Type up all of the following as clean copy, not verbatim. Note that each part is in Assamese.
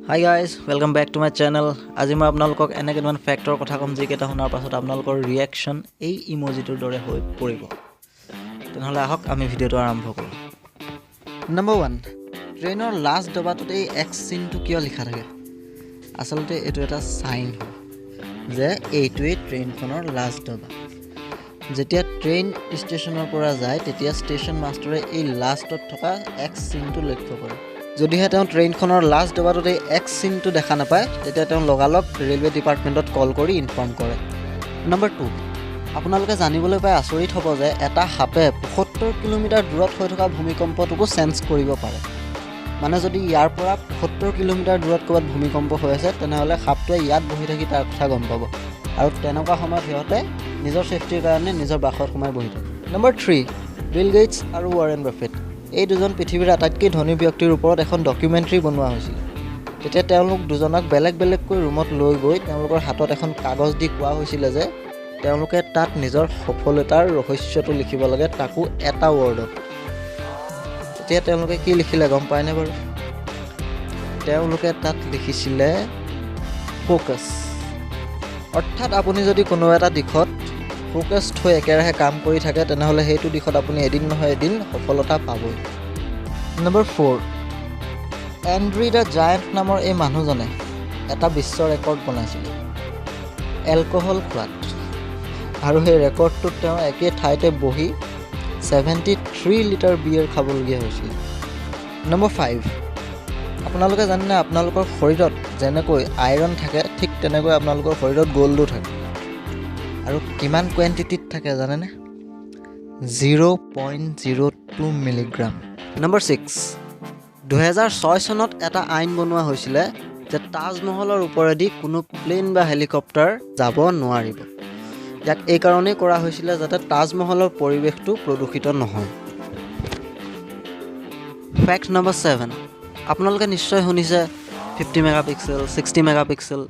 Hi guys, welcome back to my channel. আজি মই আপোনালোকক এনে কিছুমান ফ্যাক্টৰ কথা কম যিকেইটা শুনাৰ পাছত আপোনালোকৰ ৰিঅ্যাকচন এই ইমোজিটোৰ দৰে হৈ পৰিব। তেনেহলে আহক আমি ভিডিওটো আৰম্ভ কৰোঁ। নম্বৰ 1, ট্ৰেইনৰ লাষ্ট ডবাটোত এই এক্স চিনটো কিয় লিখা থাকে? আসলতে এটো এটা সাইন হয় যে এইটোৱে ট্ৰেইনখনৰ লাষ্ট ডবা। যেতিয়া ট্ৰেইন ষ্টেচনৰ পৰা যায় তেতিয়া ষ্টেচন মাষ্টাৰে এই লাষ্টত থকা এক্স চিনটো লক্ষ্য কৰে। যদিহে তেওঁ ট্ৰেইনখনৰ লাষ্ট ডবাটোত এই এক্স চিনটো দেখা নাপায় তেতিয়া তেওঁ লগালগ ৰেলৱে ডিপাৰ্টমেণ্টত কল কৰি ইনফৰ্ম কৰে। নম্বৰ 2, আপোনালোকে জানিবলৈ পাই আচৰিত হ'ব যে এটা সাপে ৭৫ কিলোমিটাৰ দূৰত হৈ থকা ভূমিকম্পটোকো সেন্স কৰিব পাৰে। মানে যদি ইয়াৰ পৰা ৭৫ কিলোমিটাৰ দূৰত ক'ৰবাত ভূমিকম্প হৈ আছে তেনেহ'লে সাপটোৱে ইয়াত বহি থাকি তাৰ কথা গম পাব আৰু তেনেকুৱা সময়ত সিহঁতে নিজৰ সেফটিৰ কাৰণে নিজৰ বাসত সোমাই বহি থাকে। নম্বৰ 3, বিল গেটছ আৰু ৱাৰেন বাফেট এই দুজন পৃথিৱীৰ আটাইতকৈ ধনী ব্যক্তিৰ ওপৰত এখন ডকুমেণ্টাৰী বনোৱা হৈছিল। তেতিয়া তেওঁলোক দুজনক বেলেগ বেলেগকৈ ৰুমত লৈ গৈ তেওঁলোকৰ হাতত এখন কাগজ দি কোৱা হৈছিলে যে তেওঁলোকে তাত নিজৰ সফলতাৰ ৰহস্যটো লিখিব লাগে, তাকো এটা ৱৰ্ডত। তেতিয়া তেওঁলোকে কি লিখিলে গম পায়নে বাৰু? তেওঁলোকে তাত লিখিছিলে ফ'কাছ। অৰ্থাৎ আপুনি যদি কোনো এটা দিশত ফ'কাছড হৈ একেৰাহে কাম কৰি থাকে তেনেহ'লে সেইটো দিশত আপুনি এদিন নহয় এদিন সফলতা পাবই। নম্বৰ 4, এণ্ড্ৰি দ্য জায়েণ্ট নামৰ এই মানুহজনে এটা বিশ্ব ৰেকৰ্ড বনাইছিল এলকহল খোৱাত, আৰু সেই ৰেকৰ্ডটোত তেওঁ একে ঠাইতে বহি 73 লিটাৰ বিয়েৰ খাবলগীয়া হৈছিল। নম্বৰ 5, আপোনালোকে জানেনে আপোনালোকৰ শৰীৰত যেনেকৈ আইৰণ থাকে ঠিক তেনেকৈ আপোনালোকৰ শৰীৰত গ'ল্ডো থাকে, আৰু কিমান কোৱান্টিটিত থাকে জানেনে? 0.02 মিলিগ্ৰাম। নম্বৰ 6, 2006 চনত এটা আইন বনোৱা হৈছিলে যে তাজমহলৰ ওপৰেদি কোনো প্লেন বা হেলিকপ্টাৰ যাব নোৱাৰিব। ইয়াক এই কাৰণেই কৰা হৈছিলে যাতে তাজমহলৰ পৰিৱেশটো প্ৰদূষিত নহয়। ফেক্ট নম্বৰ 7, আপোনালোকে নিশ্চয় শুনিছে 50 মেগাপিক্সেল 60 মেগাপিক্সেল,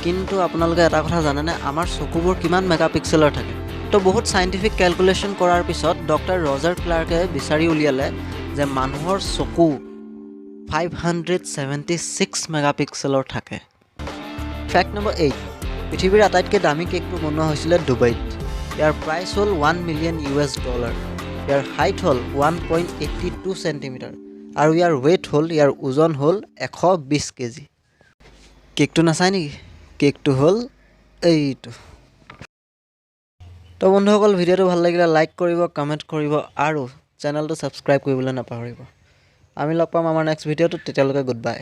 কিন্তু আপোনালোকে এটা কথা জানেনে আমাৰ চকুবোৰ কিমান মেগাপিক্সেলৰ থাকে? তো বহুত চাইণ্টিফিক কেলকুলেশ্যন কৰাৰ পিছত ডক্টৰ ৰজাৰ ক্লাৰ্কে বিচাৰি উলিয়ালে যে মানুহৰ চকু 576 মেগাপিক্সেলৰ থাকে। ফেক্ট নম্বৰ 8, পৃথিৱীৰ আটাইতকৈ দামী কেকটো বনোৱা হৈছিলে ডুবাইত। ইয়াৰ প্ৰাইচ হ'ল $1 মিলিয়ন। ইয়াৰ হাইট হ'ল 1.82 চেণ্টিমিটাৰ আৰু ইয়াৰ ৱেইট হ'ল, ইয়াৰ ওজন হ'ল 120 কেজি। কেকটো নাচায় নেকি? কেকটো হ'ল এইটো। তো বন্ধুসকল, ভিডিঅ'টো ভাল লাগিলে লাইক কৰিব, কমেণ্ট কৰিব আৰু চেনেলটো ছাবস্ক্ৰাইব কৰিবলৈ নাপাহৰিব। আমি লগ পাম আমাৰ নেক্সট ভিডিঅ'টোত, তেতিয়ালৈকে গুড বাই।